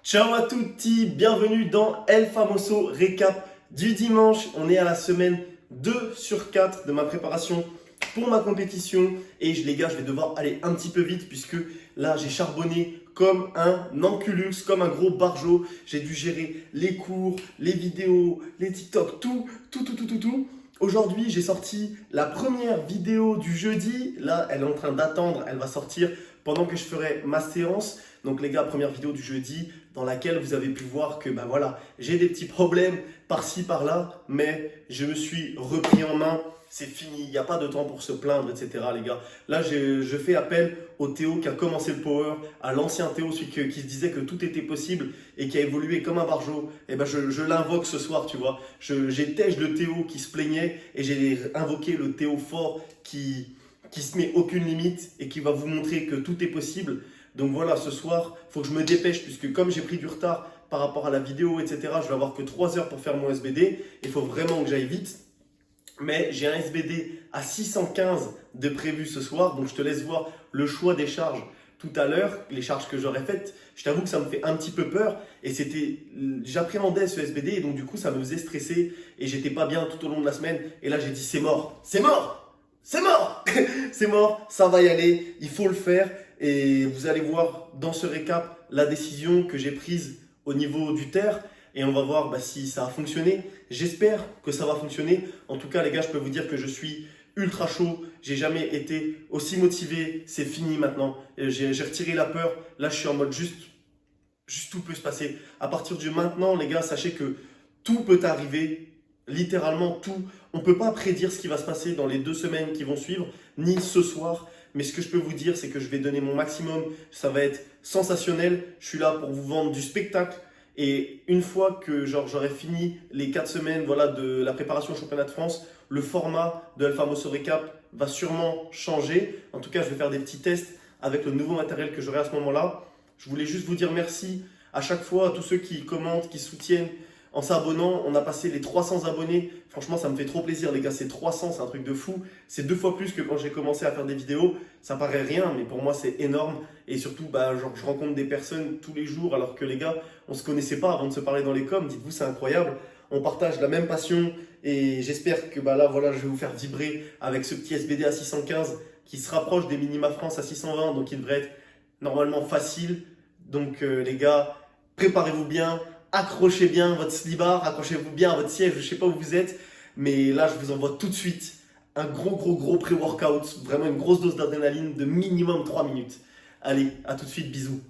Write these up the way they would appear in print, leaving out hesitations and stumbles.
Ciao à tutti, bienvenue dans El Famoso Récap du dimanche. On est à la semaine 2 sur 4 de ma préparation pour ma compétition. Et les gars, je vais devoir aller un petit peu vite puisque là, j'ai charbonné comme un enculux, comme un gros barjot. J'ai dû gérer les cours, les vidéos, les TikTok, tout. Aujourd'hui, j'ai sorti la première vidéo du jeudi. Là, elle est en train d'attendre, elle va sortir pendant que je ferai ma séance. Donc les gars, première vidéo du jeudi dans laquelle vous avez pu voir que bah voilà, j'ai des petits problèmes par-ci par-là, mais je me suis repris en main. C'est fini, il n'y a pas de temps pour se plaindre, etc. les gars. Là, je fais appel au Théo qui a commencé le power, à l'ancien Théo, celui qui se disait que tout était possible et qui a évolué comme un barjot. Et ben je l'invoque ce soir, tu vois. J'ai tège le Théo qui se plaignait et j'ai invoqué le Théo fort qui se met aucune limite et qui va vous montrer que tout est possible. Donc voilà, ce soir, il faut que je me dépêche puisque comme j'ai pris du retard par rapport à la vidéo, etc., je vais avoir que 3 heures pour faire mon SBD. Il faut vraiment que j'aille vite. Mais j'ai un SBD à 615 de prévu ce soir. Donc je te laisse voir le choix des charges tout à l'heure, les charges que j'aurais faites. Je t'avoue que ça me fait un petit peu peur et j'appréhendais ce SBD et donc du coup ça me faisait stresser et j'étais pas bien tout au long de la semaine. Et là j'ai dit c'est mort, c'est mort, c'est mort, c'est mort, ça va y aller, il faut le faire. Et vous allez voir dans ce récap la décision que j'ai prise au niveau du terre. Et on va voir si ça a fonctionné. J'espère que ça va fonctionner. En tout cas, les gars, je peux vous dire que je suis ultra chaud. J'ai jamais été aussi motivé. C'est fini maintenant. J'ai retiré la peur. Là, je suis en mode juste tout peut se passer. À partir de maintenant, les gars, sachez que tout peut arriver. Littéralement tout. On ne peut pas prédire ce qui va se passer dans les 2 semaines qui vont suivre, ni ce soir. Mais ce que je peux vous dire, c'est que je vais donner mon maximum. Ça va être sensationnel. Je suis là pour vous vendre du spectacle. Et une fois que j'aurai fini les 4 semaines de la préparation au championnat de France, le format de El Famoso Recap va sûrement changer. En tout cas, je vais faire des petits tests avec le nouveau matériel que j'aurai à ce moment-là. Je voulais juste vous dire merci à chaque fois à tous ceux qui commentent, qui soutiennent en s'abonnant. On a passé les 300 abonnés. Franchement, ça me fait trop plaisir, les gars. C'est 300, c'est un truc de fou. C'est 2 fois plus que quand j'ai commencé à faire des vidéos. Ça paraît rien, mais pour moi, c'est énorme. Et surtout, je rencontre des personnes tous les jours, alors que les gars, on ne se connaissait pas avant de se parler dans les coms. Dites-vous, c'est incroyable. On partage la même passion. Et j'espère que là, voilà, je vais vous faire vibrer avec ce petit SBD à 615 qui se rapproche des minima France à 620. Donc, il devrait être normalement facile. Donc, les gars, préparez-vous bien. Accrochez bien votre slibard, accrochez-vous bien à votre siège, je ne sais pas où vous êtes, mais là je vous envoie tout de suite un gros pré-workout, vraiment une grosse dose d'adrénaline de minimum 3 minutes. Allez, à tout de suite, bisous.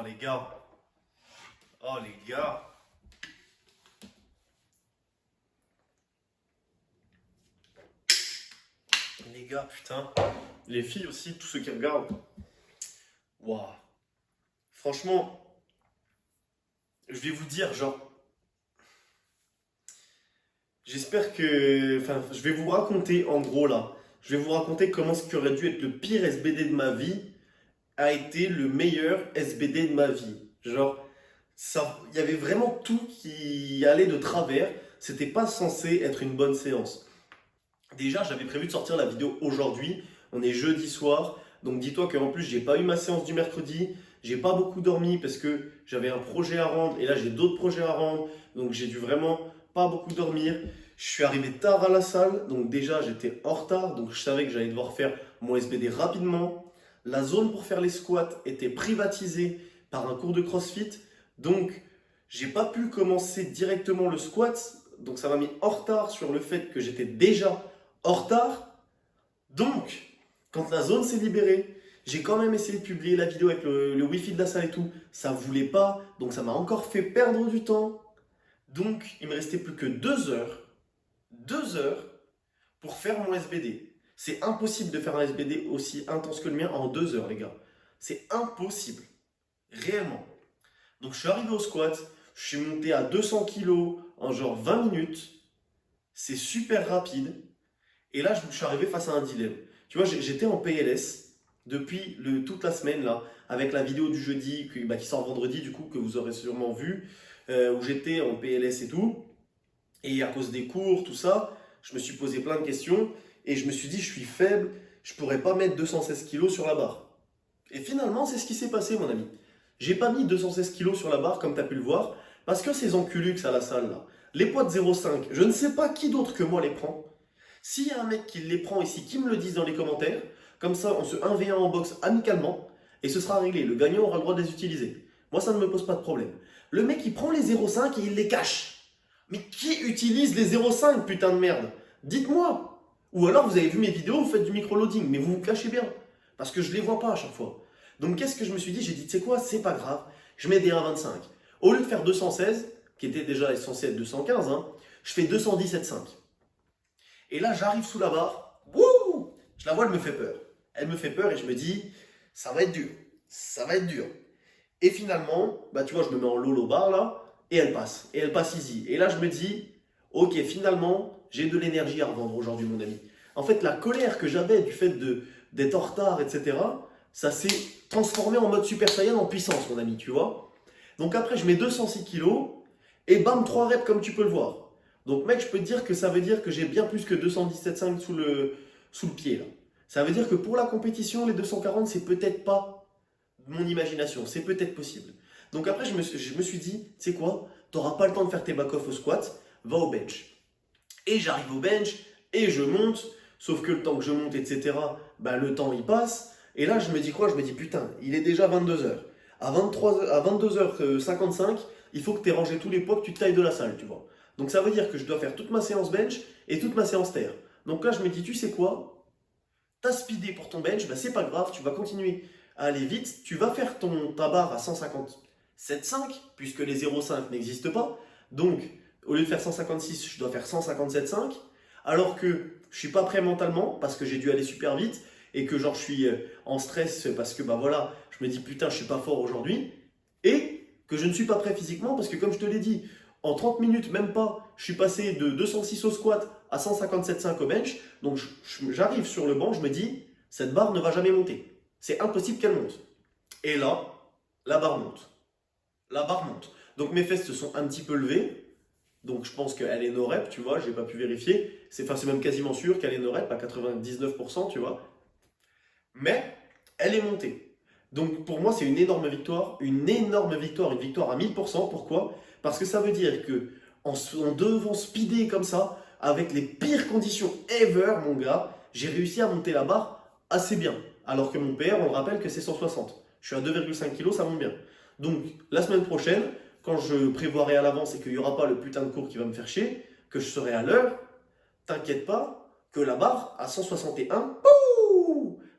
les gars. Oh les gars. Les gars, putain. Les filles aussi, tous ceux qui regardent. Waouh. Franchement, je vais vous dire, genre, j'espère que. Enfin, je vais vous raconter, en gros là. Je vais vous raconter comment ce qui aurait dû être le pire SBD de ma vie a été le meilleur SBD de ma vie. Genre, ça, il y avait vraiment tout qui allait de travers. C'était pas censé être une bonne séance. Déjà, j'avais prévu de sortir la vidéo aujourd'hui. On est jeudi soir. Donc dis-toi qu'en plus, j'ai pas eu ma séance du mercredi. J'ai pas beaucoup dormi parce que j'avais un projet à rendre et là j'ai d'autres projets à rendre. Donc j'ai dû vraiment pas beaucoup dormir. Je suis arrivé tard à la salle. Donc déjà, j'étais en retard. Donc je savais que j'allais devoir faire mon SBD rapidement. La zone pour faire les squats était privatisée par un cours de CrossFit. Donc j'ai pas pu commencer directement le squat. Donc ça m'a mis en retard sur le fait que j'étais déjà en retard. Donc, quand la zone s'est libérée, j'ai quand même essayé de publier la vidéo avec le Wi-Fi de la salle et tout. Ça voulait pas, donc ça m'a encore fait perdre du temps. Donc, il me restait plus que 2 heures pour faire mon SBD. C'est impossible de faire un SBD aussi intense que le mien en 2 heures, les gars. C'est impossible. Réellement. Donc, je suis arrivé au squat. Je suis monté à 200 kilos en genre 20 minutes. C'est super rapide. Et là, je suis arrivé face à un dilemme. Tu vois, j'étais en PLS depuis toute la semaine, là, avec la vidéo du jeudi qui sort vendredi, du coup, que vous aurez sûrement vu, où j'étais en PLS et tout. Et à cause des cours, tout ça, je me suis posé plein de questions et je me suis dit, je suis faible, je pourrais pas mettre 216 kilos sur la barre. Et finalement, c'est ce qui s'est passé, mon ami. J'ai pas mis 216 kilos sur la barre, comme tu as pu le voir, parce que ces enculux à la salle, là, les poids de 0,5, je ne sais pas qui d'autre que moi les prend. S'il y a un mec qui les prend ici, qui me le dise dans les commentaires, comme ça on se 1v1 en boxe amicalement, et ce sera réglé. Le gagnant aura le droit de les utiliser. Moi ça ne me pose pas de problème. Le mec il prend les 0,5 et il les cache. Mais qui utilise les 0,5 putain de merde? Dites-moi. Ou alors vous avez vu mes vidéos, vous faites du micro-loading, mais vous vous cachez bien. Parce que je ne les vois pas à chaque fois. Donc qu'est-ce que je me suis dit? J'ai dit, tu sais quoi, c'est pas grave, je mets des 1,25. Au lieu de faire 216, qui était déjà censé être 215, hein, je fais 217,5. Et là, j'arrive sous la barre. Wouh! Je la vois, elle me fait peur. Elle me fait peur et je me dis, ça va être dur. Ça va être dur. Et finalement, bah, tu vois, je me mets en lolo bar là, et elle passe. Et elle passe easy. Et là, je me dis, ok, finalement, j'ai de l'énergie à revendre aujourd'hui, mon ami. En fait, la colère que j'avais du fait d'être en retard, etc., ça s'est transformé en mode Super Saiyan en puissance, mon ami, tu vois. Donc après, je mets 206 kilos, et bam, 3 reps comme tu peux le voir. Donc mec, je peux te dire que ça veut dire que j'ai bien plus que 217,5 sous le pied là. Ça veut dire que pour la compétition, les 240, c'est peut-être pas mon imagination, c'est peut-être possible. Donc après, je me suis dit, tu sais quoi, t'auras pas le temps de faire tes back-off au squat, va au bench. Et j'arrive au bench, et je monte, sauf que le temps que je monte, etc., bah, le temps il passe, et là je me dis quoi? Je me dis putain, il est déjà 22h. À 22h55, il faut que tu aies rangé tous les poids que tu tailles de la salle, tu vois. Donc ça veut dire que je dois faire toute ma séance bench et toute ma séance terre. Donc là je me dis, tu sais quoi? T'as speedé pour ton bench, bah c'est pas grave, tu vas continuer à aller vite, tu vas faire ta barre à 157,5 puisque les 0,5 n'existent pas. Donc au lieu de faire 156, je dois faire 157,5 alors que je suis pas prêt mentalement parce que j'ai dû aller super vite et que genre je suis en stress parce que bah voilà, je me dis putain, je suis pas fort aujourd'hui et que je ne suis pas prêt physiquement parce que comme je te l'ai dit, en 30 minutes, même pas, je suis passé de 206 au squat à 157,5 au bench. Donc j'arrive sur le banc, je me dis, cette barre ne va jamais monter. C'est impossible qu'elle monte. Et là, la barre monte. La barre monte. Donc mes fesses se sont un petit peu levées. Donc je pense qu'elle est no rep, tu vois, j'ai pas pu vérifier. C'est même quasiment sûr qu'elle est no rep, à 99%, tu vois. Mais elle est montée. Donc pour moi, c'est une énorme victoire, une victoire à 1000%. Pourquoi? Parce que ça veut dire que en devant speeder comme ça, avec les pires conditions ever, mon gars, j'ai réussi à monter la barre assez bien. Alors que mon PR, on le rappelle que c'est 160. Je suis à 2,5 kg, ça monte bien. Donc la semaine prochaine, quand je prévoirai à l'avance et qu'il n'y aura pas le putain de cours qui va me faire chier, que je serai à l'heure, t'inquiète pas que la barre à 161,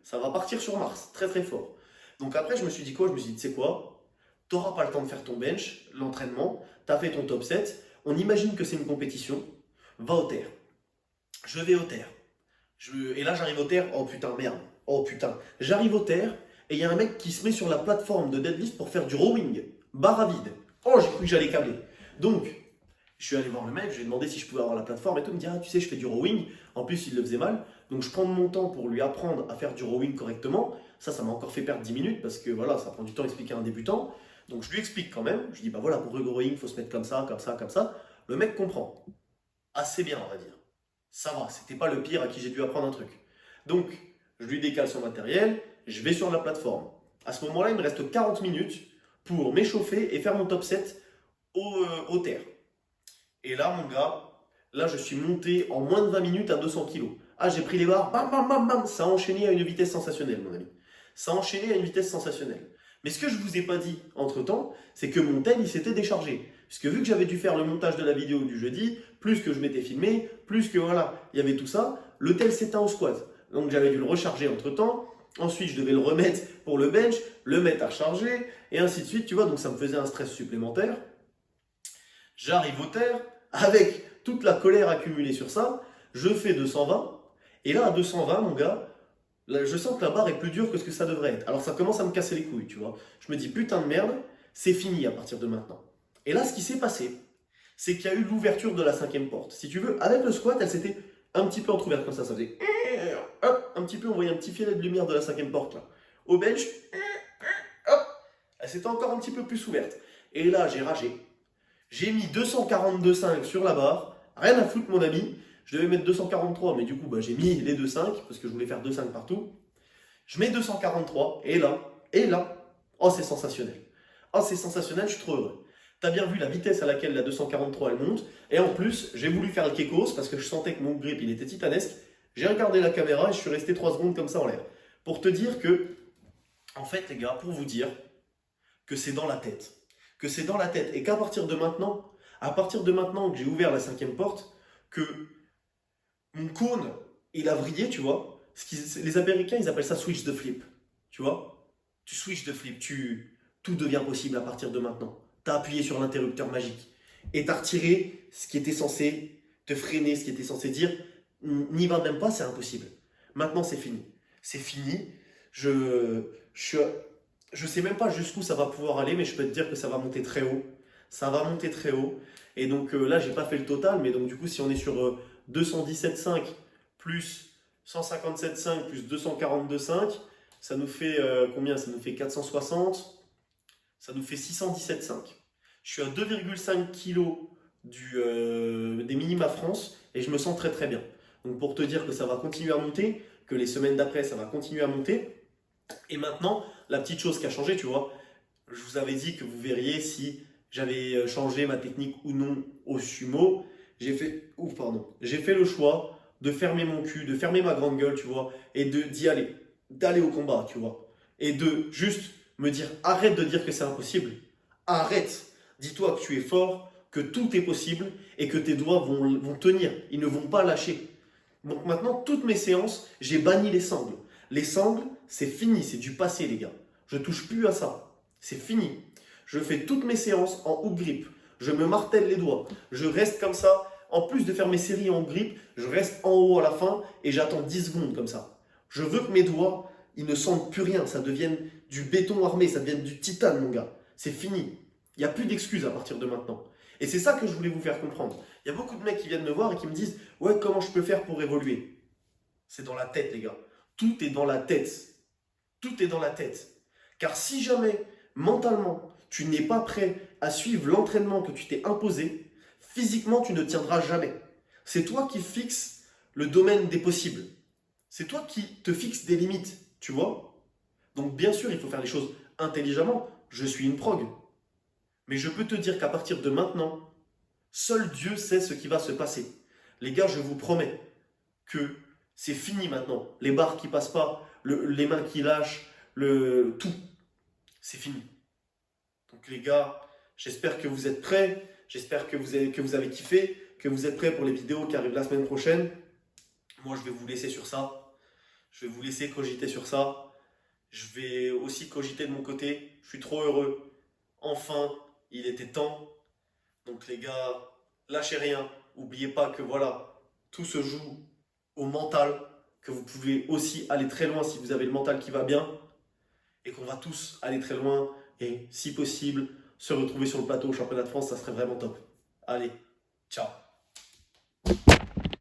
ça va partir sur Mars, très très fort. Donc après, je me suis dit quoi? Je me suis dit, tu sais quoi? tu n'auras pas le temps de faire ton bench, l'entraînement, tu as fait ton top 7, on imagine que c'est une compétition, va au terre. Je vais au terre. Et là, j'arrive au terre, oh putain, merde, oh putain. J'arrive au terre, et il y a un mec qui se met sur la plateforme de deadlift pour faire du rowing, barre à vide. Oh, j'ai cru que j'allais câbler. Donc, je suis allé voir le mec, je lui ai demandé si je pouvais avoir la plateforme et tout. Il me dit, ah, tu sais, je fais du rowing. En plus, il le faisait mal. Donc, je prends mon temps pour lui apprendre à faire du rowing correctement. Ça m'a encore fait perdre 10 minutes parce que voilà, ça prend du temps à expliquer à un débutant. Donc, je lui explique quand même. Je dis, bah voilà, pour le rowing, il faut se mettre comme ça, comme ça, comme ça. Le mec comprend. Assez bien, on va dire. Ça va, c'était pas le pire à qui j'ai dû apprendre un truc. Donc, je lui décale son matériel, je vais sur la plateforme. À ce moment-là, il me reste 40 minutes pour m'échauffer et faire mon top 7 au terre. Et là, mon gars, là, je suis monté en moins de 20 minutes à 200 kilos. Ah, j'ai pris les barres, bam, bam, bam, bam. Ça a enchaîné à une vitesse sensationnelle, mon ami. Ça a enchaîné à une vitesse sensationnelle. Mais ce que je vous ai pas dit entre-temps, c'est que mon tel, il s'était déchargé. Puisque vu que j'avais dû faire le montage de la vidéo du jeudi, plus que je m'étais filmé, plus que voilà, il y avait tout ça, le tel s'éteint au squat. Donc j'avais dû le recharger entre-temps. Ensuite, je devais le remettre pour le bench, le mettre à recharger, et ainsi de suite, tu vois. Donc ça me faisait un stress supplémentaire. J'arrive au terre, avec toute la colère accumulée sur ça, je fais 220, et là à 220, mon gars, là, je sens que la barre est plus dure que ce que ça devrait être. Alors ça commence à me casser les couilles, tu vois. Je me dis, putain de merde, c'est fini à partir de maintenant. Et là, ce qui s'est passé, c'est qu'il y a eu l'ouverture de la cinquième porte. Si tu veux, avec le squat, elle s'était un petit peu entrouverte comme ça faisait hop, un petit peu, on voyait un petit filet de lumière de la cinquième porte là. Au bench, hop, elle s'était encore un petit peu plus ouverte. Et là, j'ai ragé. J'ai mis 242,5 sur la barre, rien à foutre mon ami. Je devais mettre 243, mais du coup, bah, j'ai mis les 2,5 parce que je voulais faire 2,5 partout. Je mets 243, et là, oh c'est sensationnel. Oh c'est sensationnel, je suis trop heureux. T'as bien vu la vitesse à laquelle la 243 elle monte, et en plus, j'ai voulu faire le kekos parce que je sentais que mon grip il était titanesque. J'ai regardé la caméra et je suis resté 3 secondes comme ça en l'air. Pour te dire que, en fait les gars, pour vous dire que c'est dans la tête. Que c'est dans la tête, et qu'à partir de maintenant, à partir de maintenant que j'ai ouvert la cinquième porte, que mon cône, il a vrillé, tu vois. Les Américains, ils appellent ça switch de flip. Tu vois. Tu switch de flip, tout devient possible à partir de maintenant. Tu as appuyé sur l'interrupteur magique. Et tu as retiré ce qui était censé te freiner, ce qui était censé dire n'y va même pas, c'est impossible. Maintenant, c'est fini. C'est fini. Je sais même pas jusqu'où ça va pouvoir aller, mais je peux te dire que ça va monter très haut. Ça va monter très haut. Et donc là, j'ai pas fait le total, mais donc du coup, si on est sur 217,5 plus 157,5 plus 242,5, ça nous fait combien? Ça nous fait 460, ça nous fait 617,5. Je suis à 2,5 kg des minima France et je me sens très très bien. Donc pour te dire que ça va continuer à monter, que les semaines d'après, ça va continuer à monter. Et maintenant, la petite chose qui a changé, tu vois, je vous avais dit que vous verriez si j'avais changé ma technique ou non au sumo. J'ai fait le choix de fermer mon cul, de fermer ma grande gueule, tu vois, et d'y aller, d'aller au combat, tu vois, et de juste me dire, arrête de dire que c'est impossible, arrête, dis-toi que tu es fort, que tout est possible et que tes doigts vont tenir, ils ne vont pas lâcher. Donc maintenant, toutes mes séances, j'ai banni les sangles. Les sangles, c'est fini, c'est du passé, les gars. Je touche plus à ça. C'est fini. Je fais toutes mes séances en hook grip. Je me martèle les doigts. Je reste comme ça. En plus de faire mes séries en grip, je reste en haut à la fin et j'attends 10 secondes comme ça. Je veux que mes doigts, ils ne sentent plus rien. Ça devienne du béton armé, ça devienne du titane, mon gars. C'est fini. Il n'y a plus d'excuses à partir de maintenant. Et c'est ça que je voulais vous faire comprendre. Il y a beaucoup de mecs qui viennent me voir et qui me disent « Ouais, comment je peux faire pour évoluer ?» C'est dans la tête, les gars. Tout est dans la tête. Tout est dans la tête. Car si jamais, mentalement, tu n'es pas prêt à suivre l'entraînement que tu t'es imposé, physiquement, tu ne tiendras jamais. C'est toi qui fixes le domaine des possibles. C'est toi qui te fixes des limites, tu vois. Donc bien sûr, il faut faire les choses intelligemment. Je suis une prog. Mais je peux te dire qu'à partir de maintenant, seul Dieu sait ce qui va se passer. Les gars, je vous promets que c'est fini maintenant. Les barres qui passent pas, les mains qui lâchent, tout. C'est fini. Donc les gars, j'espère que vous êtes prêts. J'espère que vous avez kiffé, que vous êtes prêts pour les vidéos qui arrivent la semaine prochaine. Moi, je vais vous laisser sur ça. Je vais vous laisser cogiter sur ça. Je vais aussi cogiter de mon côté. Je suis trop heureux. enfin, il était temps. Donc les gars, lâchez rien. N'oubliez pas que voilà, tout se joue au mental, que vous pouvez aussi aller très loin si vous avez le mental qui va bien, et qu'on va tous aller très loin, et si possible, se retrouver sur le plateau au championnat de France, ça serait vraiment top. Allez, ciao.